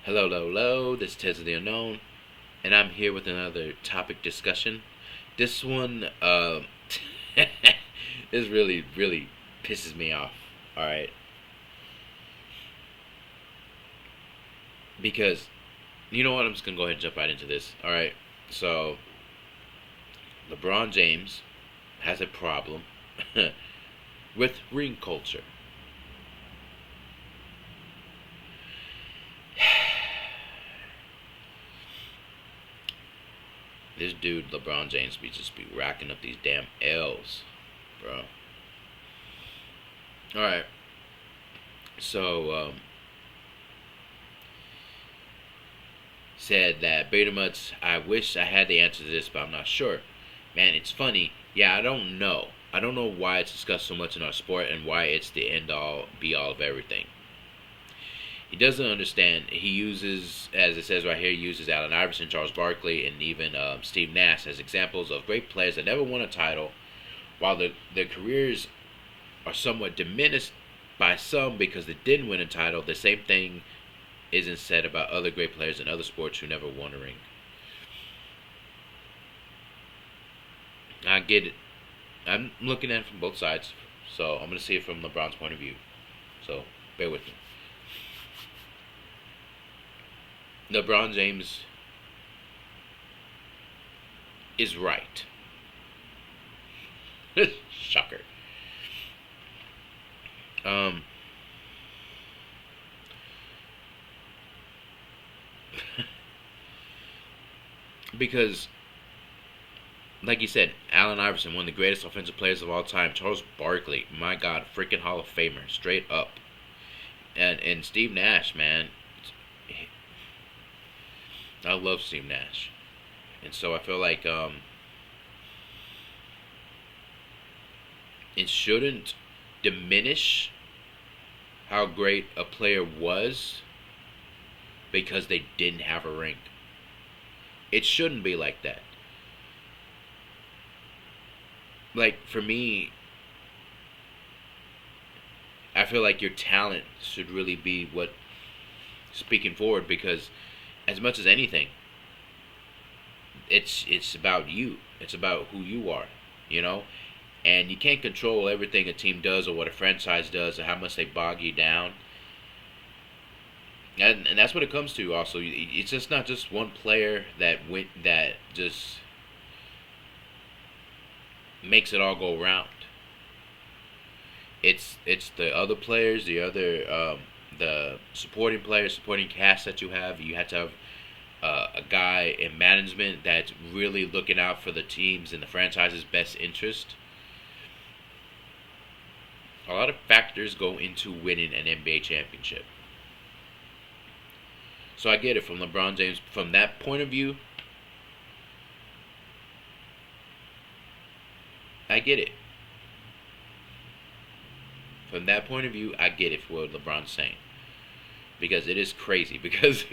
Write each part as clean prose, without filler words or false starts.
Hello, hello, hello. This is Tez of the Unknown, and I'm here with another topic discussion. This one, this really pisses me off. All right, because you know what? I'm just gonna go ahead and jump right into this. All right, so LeBron James has a problem with ring culture. This dude, LeBron James, be racking up these damn L's, bro. All right, so said that pretty much I wish I had the answer to this, but I'm not sure. Man, it's funny. Yeah, I don't know. I don't know why it's discussed so much in our sport and why it's the end all be all of everything. He doesn't understand. He uses, as it says right here, he uses Allen Iverson, Charles Barkley, and even Steve Nash as examples of great players that never won a title, while their careers are somewhat diminished by some because they didn't win a title. The same thing isn't said about other great players in other sports who never won a ring. I get it. I'm looking at it from both sides, so I'm going to see it from LeBron's point of view. So bear with me. LeBron James is right. Shocker. Um, because, like you said, Allen Iverson, one of the greatest offensive players of all time. Charles Barkley, my God, freaking Hall of Famer, straight up. And Steve Nash, man, I love Steve Nash, and so I feel like it shouldn't diminish how great a player was because they didn't have a ring. It shouldn't be like that. Like for me, I feel like your talent should really be what speaking forward because as much as anything, it's about you. It's about who you are, you know? And you can't control everything a team does or what a franchise does or how much they bog you down. And that's what it comes to also. It's just not just one player that just makes it all go round. It's the other players, the supporting players, supporting cast that you have. You have to have a guy in management that's really looking out for the teams and the franchise's best interest. A lot of factors go into winning an NBA championship. So I get it from LeBron James. From that point of view, I get it. From that point of view, I get it for what LeBron's saying. Because it is crazy. Because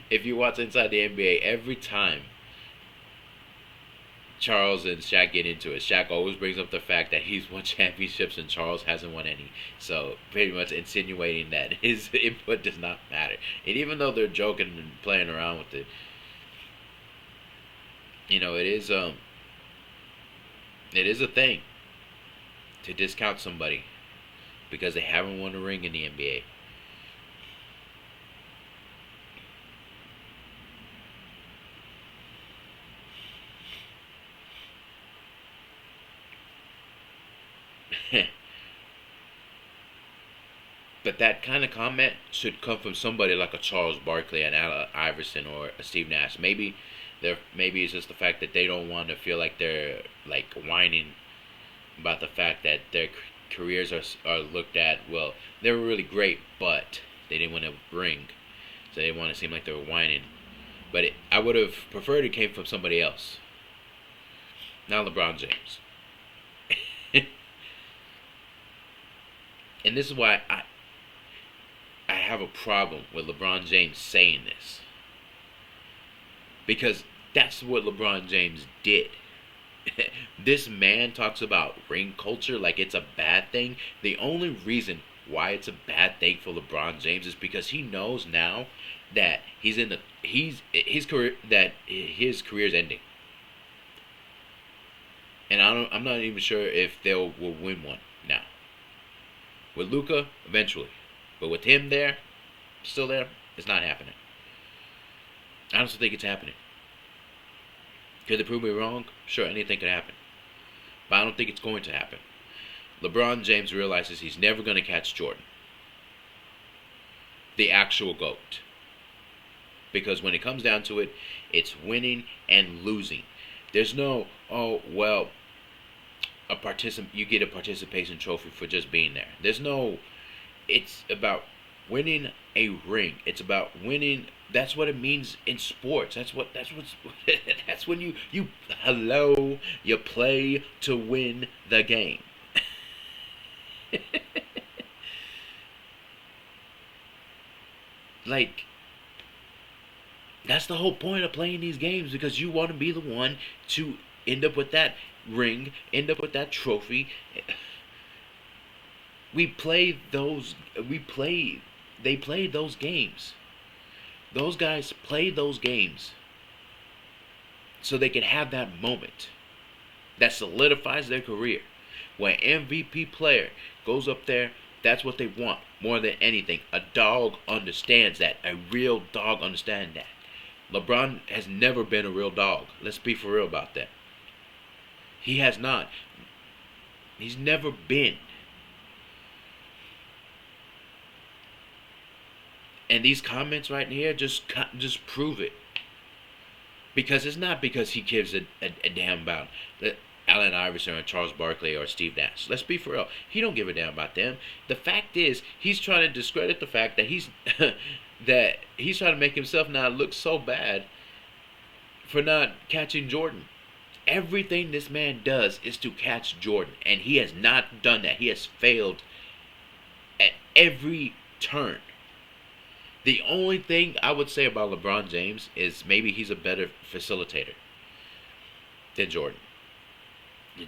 if you watch inside the NBA, every time Charles and Shaq get into it, Shaq always brings up the fact that he's won championships and Charles hasn't won any. So pretty much insinuating that his input does not matter. And even though they're joking and playing around with it, it is a thing to discount somebody because they haven't won a ring in the NBA. But that kind of comment should come from somebody like a Charles Barkley and Allen Iverson or a Steve Nash. Maybe it's just the fact that they don't want to feel like they're like whining about the fact that their careers are looked at. Well, they were really great, but they didn't want to ring, so they didn't want to seem like they were whining. But I would have preferred it came from somebody else, not LeBron James. And this is why I have a problem with LeBron James saying this. Because that's what LeBron James did. This man talks about ring culture like it's a bad thing. The only reason why it's a bad thing for LeBron James is because he knows now that he's his career that his career's ending, and I'm not even sure if they'll will win one now. With Luka, eventually, but with him there, still there, it's not happening. I honestly think it's happening. Could they prove me wrong? Sure, anything could happen, but I don't think it's going to happen. LeBron James realizes he's never going to catch Jordan, the actual GOAT. Because when it comes down to it, it's winning and losing. There's no, oh, well, you get a participation trophy for just being there. There's no, it's about winning a ring. It's about winning. That's what it means in sports. That's when you play to win the game. Like, that's the whole point of playing these games, because you want to be the one to end up with that ring, end up with that trophy. We play those. They play those games. Those guys play those games so they can have that moment that solidifies their career. When MVP player goes up there, that's what they want more than anything. A dog understands that. A real dog understands that. LeBron has never been a real dog. Let's be for real about that. He has not. He's never been. And these comments right here just prove it. Because it's not because he gives a damn about Allen Iverson or Charles Barkley or Steve Nash. Let's be for real. He don't give a damn about them. The fact is, he's trying to discredit the fact that he's trying to make himself not look so bad for not catching Jordan. Everything this man does is to catch Jordan, and he has not done that. He has failed at every turn. The only thing I would say about LeBron James is maybe he's a better facilitator than Jordan.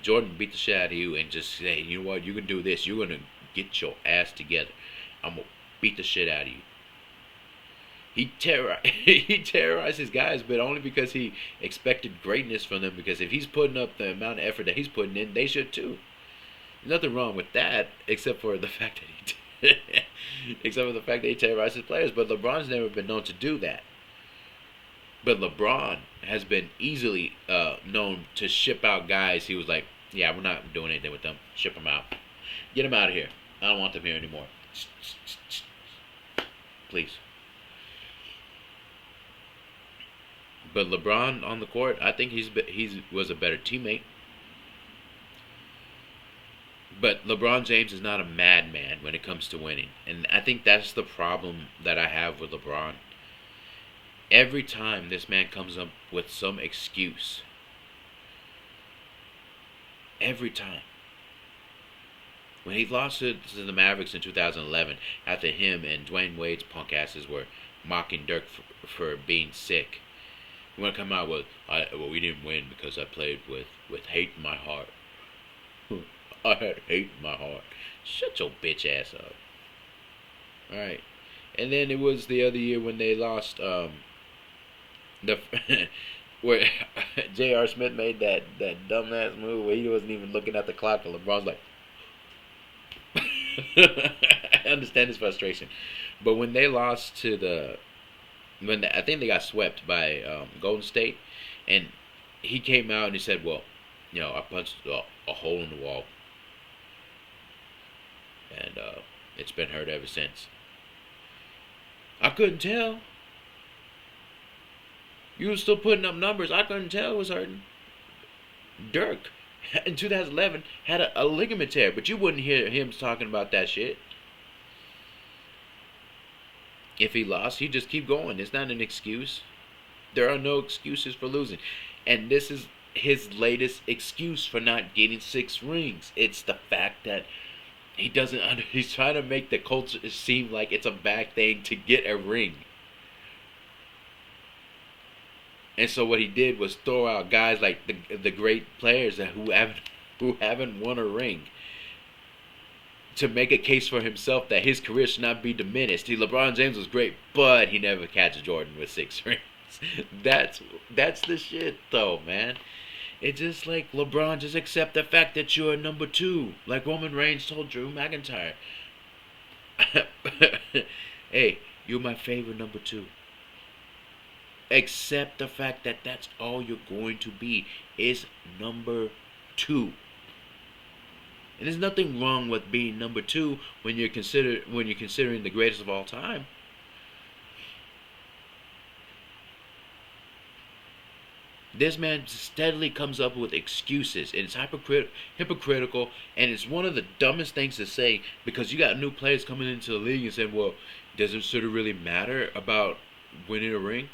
Jordan beat the shit out of you and just say, you know what, you can do this. You're going to get your ass together. I'm going to beat the shit out of you. He terrorized his guys, but only because he expected greatness from them. Because if he's putting up the amount of effort that he's putting in, they should too. There's nothing wrong with that, except for the fact that he terrorizes players. But LeBron's never been known to do that. But LeBron has been easily known to ship out guys. He was like, yeah, we're not doing anything with them. Ship them out. Get them out of here. I don't want them here anymore. Please. But LeBron on the court, I think he was a better teammate. But LeBron James is not a madman when it comes to winning. And I think that's the problem that I have with LeBron. Every time this man comes up with some excuse. Every time. When he lost to the Mavericks in 2011, after him and Dwayne Wade's punk asses were mocking Dirk for being sick, he want to come out with, well, we didn't win because I played with hate in my heart. I had hate in my heart. Shut your bitch ass up. Alright. And then it was the other year when they lost, where J.R. Smith made that dumbass move where he wasn't even looking at the clock, and LeBron's like, I understand his frustration. But when they lost to I think they got swept by Golden State, and he came out and he said, well, I punched a hole in the wall, and it's been hurt ever since. I couldn't tell. You were still putting up numbers. I couldn't tell it was hurting. Dirk, in 2011, had a ligament tear, but you wouldn't hear him talking about that shit. If he lost, he'd just keep going. It's not an excuse. There are no excuses for losing. And this is his latest excuse for not getting 6 rings. It's the fact that he's trying to make the culture seem like it's a bad thing to get a ring. And so what he did was throw out guys like the great players who haven't won a ring. to make a case for himself that his career should not be diminished. LeBron James was great, but he never catches Jordan with 6 rings. That's the shit, though, man. It's just like, LeBron, just accept the fact that you're number 2, like Roman Reigns told Drew McIntyre. Hey, you're my favorite number 2. Accept the fact that that's all you're going to be, is number 2. And there's nothing wrong with being number 2 when you're considering the greatest of all time. This man steadily comes up with excuses, and it's hypocritical, and it's one of the dumbest things to say, because you got new players coming into the league and saying, well, does it sort of really matter about winning a ring?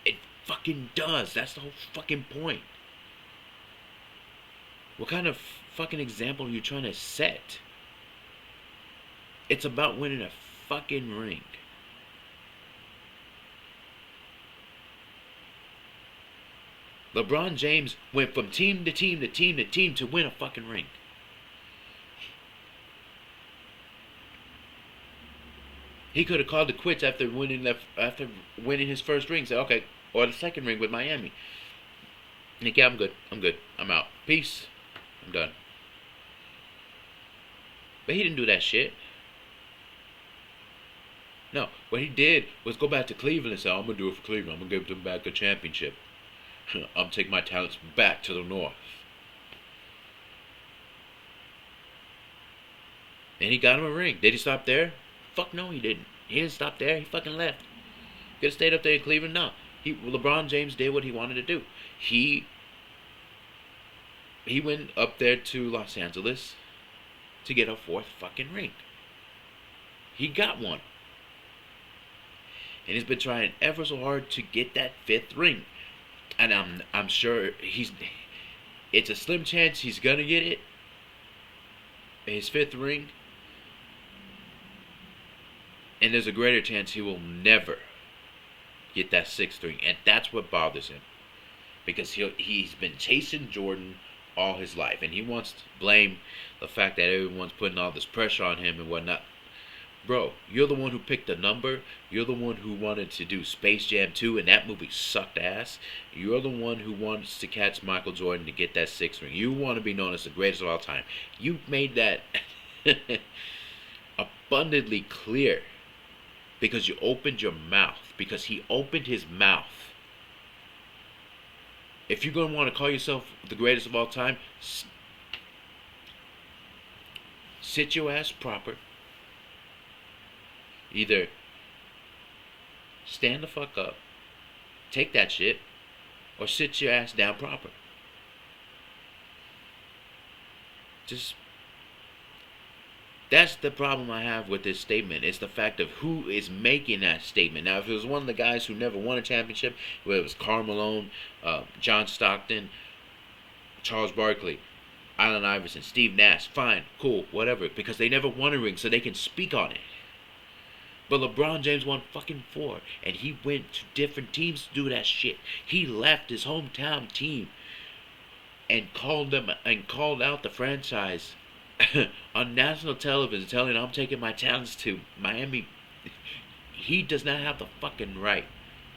It fucking does. That's the whole fucking point. What kind of fucking example are you trying to set? It's about winning a fucking ring. LeBron James went from team to team to team to team to win a fucking ring. He could have called it quits after winning his first ring. Said, okay, or the second ring with Miami. Like, yeah, I'm good, I'm out, peace, I'm done. But he didn't do that shit. No, what he did was go back to Cleveland and say, I'm gonna do it for Cleveland. I'm gonna give them back a championship. I'm taking my talents back to the North. And he got him a ring. Did he stop there? Fuck no, he didn't. He didn't stop there. He fucking left. Could have stayed up there in Cleveland. No. LeBron James did what he wanted to do. He went up there to Los Angeles to get a 4th fucking ring. He got one. And he's been trying ever so hard to get that 5th ring. And I'm sure it's a slim chance he's gonna get it. His 5th ring. And there's a greater chance he will never get that 6th ring. And that's what bothers him. Because he's been chasing Jordan all his life. And he wants to blame the fact that everyone's putting all this pressure on him and whatnot. Bro, you're the one who picked the number. You're the one who wanted to do Space Jam 2, and that movie sucked ass. You're the one who wants to catch Michael Jordan to get that 6th ring. You want to be known as the greatest of all time. You made that abundantly clear because you opened your mouth. Because he opened his mouth. If you're going to want to call yourself the greatest of all time, sit your ass proper. Either stand the fuck up, take that shit, or sit your ass down proper. That's the problem I have with this statement. It's the fact of who is making that statement. Now, if it was one of the guys who never won a championship, whether it was Karl Malone, John Stockton, Charles Barkley, Allen Iverson, Steve Nash, fine, cool, whatever, because they never won a ring, so they can speak on it. But LeBron James won fucking 4, and he went to different teams to do that shit. He left his hometown team and called out the franchise on national television, telling them I'm taking my talents to Miami. He does not have the fucking right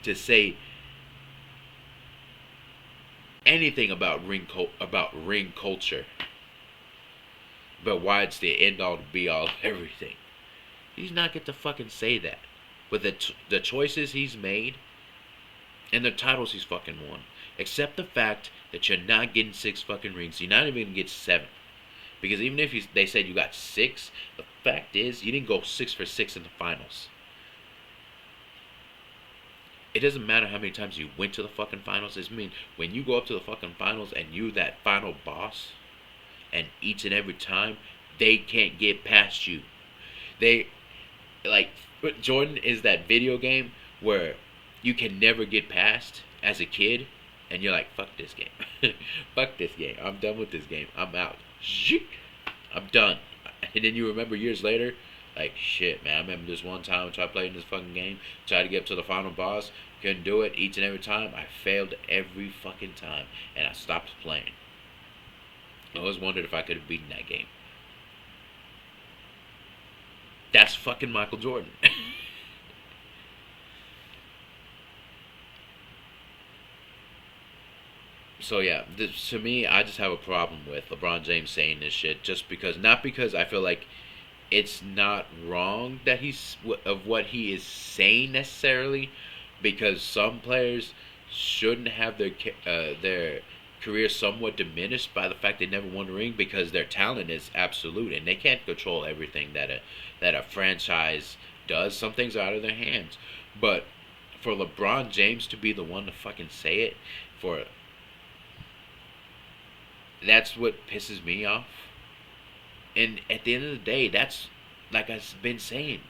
to say anything about ring culture, but why it's the end all to be all of everything. He's not get to fucking say that. But the choices he's made and the titles he's fucking won. Except the fact that you're not getting 6 fucking rings. You're not even going to get 7. Because even if they said you got 6, the fact is you didn't go 6 for 6 in the finals. It doesn't matter how many times you went to the fucking finals. I mean, when you go up to the fucking finals and you're that final boss, and each and every time they can't get past you. Like, Jordan is that video game where you can never get past as a kid, and you're like, fuck this game. Fuck this game. I'm done with this game. I'm out. I'm done. And then you remember years later, like, shit, man, I remember this one time I tried playing this fucking game, tried to get up to the final boss, couldn't do it each and every time. I failed every fucking time, and I stopped playing. I always wondered if I could have beaten that game. That's fucking Michael Jordan. So yeah, to me, I just have a problem with LeBron James saying this shit, just because, not because I feel like it's not wrong that he's of what he is saying necessarily, because some players shouldn't have their career somewhat diminished by the fact they never won a ring, because their talent is absolute and they can't control everything that a franchise does. Some things are out of their hands, but for LeBron James to be the one to fucking say it, for that's what pisses me off. And at the end of the day, that's, like I've been saying,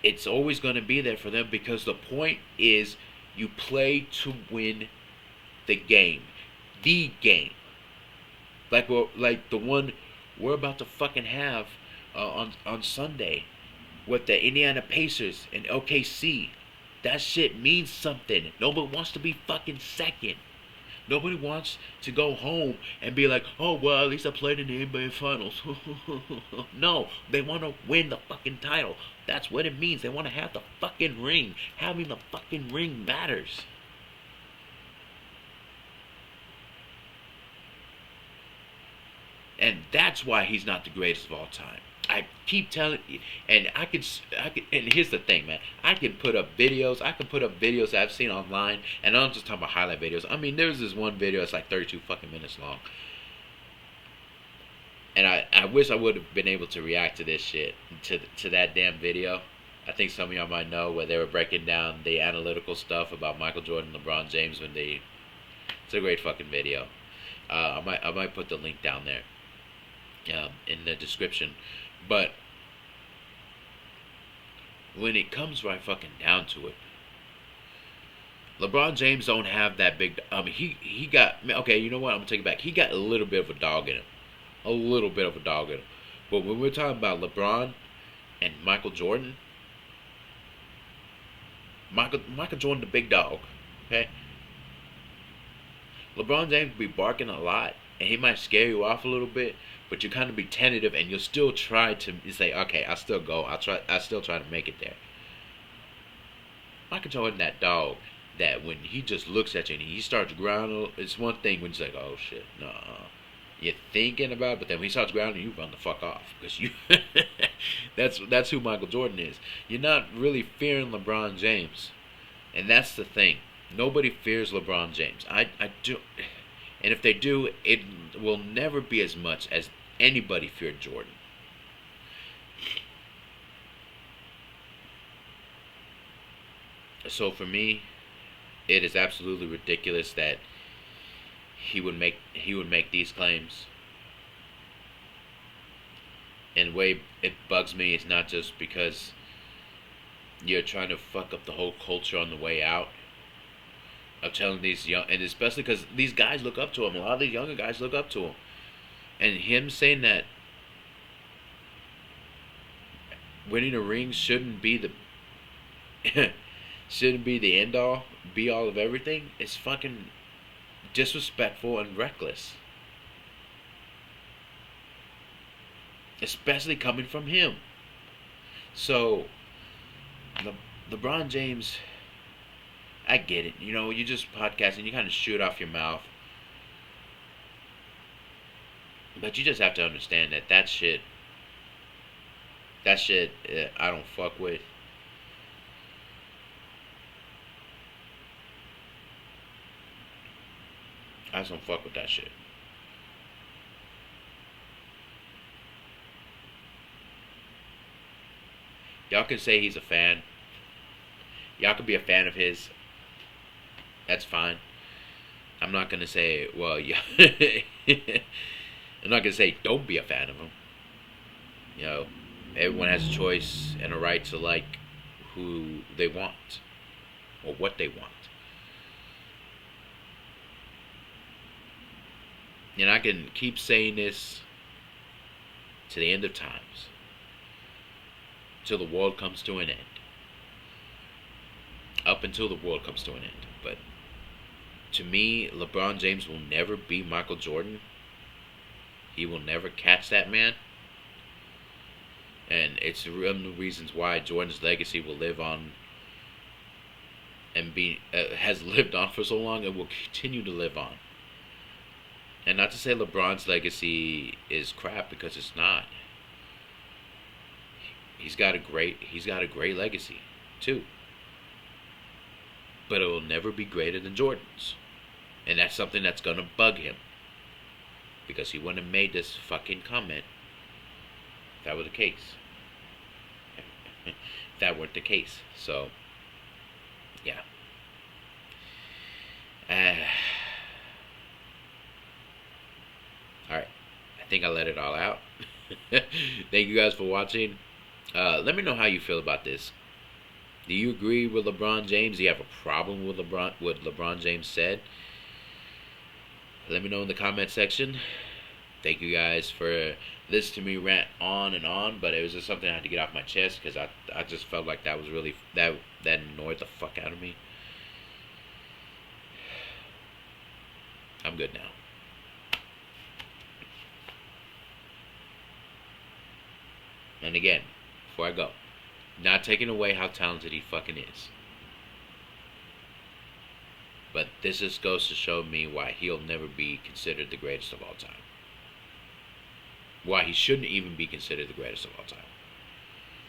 it's always going to be there for them, because the point is you play to win the game. The game. Like the one we're about to fucking have on Sunday with the Indiana Pacers and OKC. That shit means something. Nobody wants to be fucking second. Nobody wants to go home and be like, oh, well, at least I played in the NBA Finals. No, they want to win the fucking title. That's what it means. They want to have the fucking ring. Having the fucking ring matters. And that's why he's not the greatest of all time. I keep telling you, and and here's the thing, man. I can put up videos. I can put up videos that I've seen online, and I'm just talking about highlight videos. I mean, there's this one video that's like 32 fucking minutes long, and I wish I would have been able to react to this shit, to that damn video. I think some of y'all might know where they were breaking down the analytical stuff about Michael Jordan, and LeBron James when they. It's a great fucking video. I might put the link down there, in the description. But when it comes right fucking down to it, LeBron James don't have that big. He got, okay. You know what? I'm gonna take it back. He got a little bit of a dog in him, a little bit of a dog in him. But when we're talking about LeBron and Michael Jordan, Michael Jordan the big dog. Okay. LeBron James be barking a lot, and he might scare you off a little bit, but you kind of be tentative, and you'll still try to say, okay, I'll still go. I still try to make it there. Michael Jordan, that dog, that when he just looks at you and he starts growling, it's one thing when he's like, oh shit, no, you're thinking about it, but then when he starts growling, you run the fuck off, because you, that's who Michael Jordan is. You're not really fearing LeBron James, and that's the thing. Nobody fears LeBron James. I do, and if they do, it will never be as much as anybody feared Jordan. So for me, it is absolutely ridiculous that he would make these claims. And the way it bugs me is not just because you're trying to fuck up the whole culture on the way out. Of telling these young, and especially because these guys look up to him. A lot of these younger guys look up to him, and him saying that winning a ring shouldn't be the shouldn't be the end all, be all of everything. It's fucking disrespectful and reckless, especially coming from him. So, LeBron James. I get it. You know, you just podcasting, you kind of shoot off your mouth. But you just have to understand that shit, I don't fuck with. I just don't fuck with that shit. Y'all can say he's a fan. Y'all can be a fan of his. That's fine. I'm not gonna say, well, yeah. I'm not gonna say don't be a fan of him. You know, everyone has a choice and a right to like who they want or what they want. And I can keep saying this to the end of times, till the world comes to an end. Up until the world comes to an end. But to me, LeBron James will never be Michael Jordan. He will never catch that man. And it's one of the reasons why Jordan's legacy will live on and be has lived on for so long and will continue to live on. And not to say LeBron's legacy is crap, because it's not. He's got a great legacy too. But it will never be greater than Jordan's. And that's something that's gonna bug him. Because he wouldn't have made this fucking comment if that was the case. If that weren't the case. So yeah. Alright. I think I let it all out. Thank you guys for watching. Let me know how you feel about this. Do you agree with LeBron James? Do you have a problem with what LeBron James said? Let me know in the comment section. Thank you guys for listening to me rant on and on, but it was just something I had to get off my chest because I just felt like that was really that annoyed the fuck out of me. I'm good now. And again, before I go, not taking away how talented he fucking is. But this just goes to show me why he'll never be considered the greatest of all time. Why he shouldn't even be considered the greatest of all time.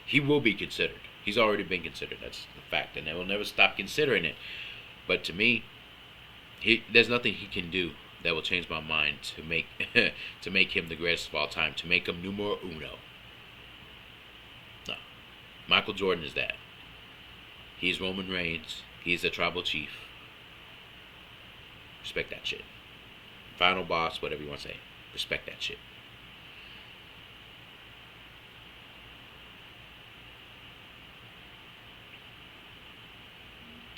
He will be considered. He's already been considered. That's the fact. And they will never stop considering it. But to me, there's nothing he can do that will change my mind to make to make him the greatest of all time. To make him numero uno. No. Michael Jordan is that. He's Roman Reigns. He's the tribal chief. Respect that shit. Final boss, whatever you want to say. Respect that shit.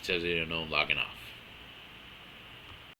Says they don't know I'm logging off.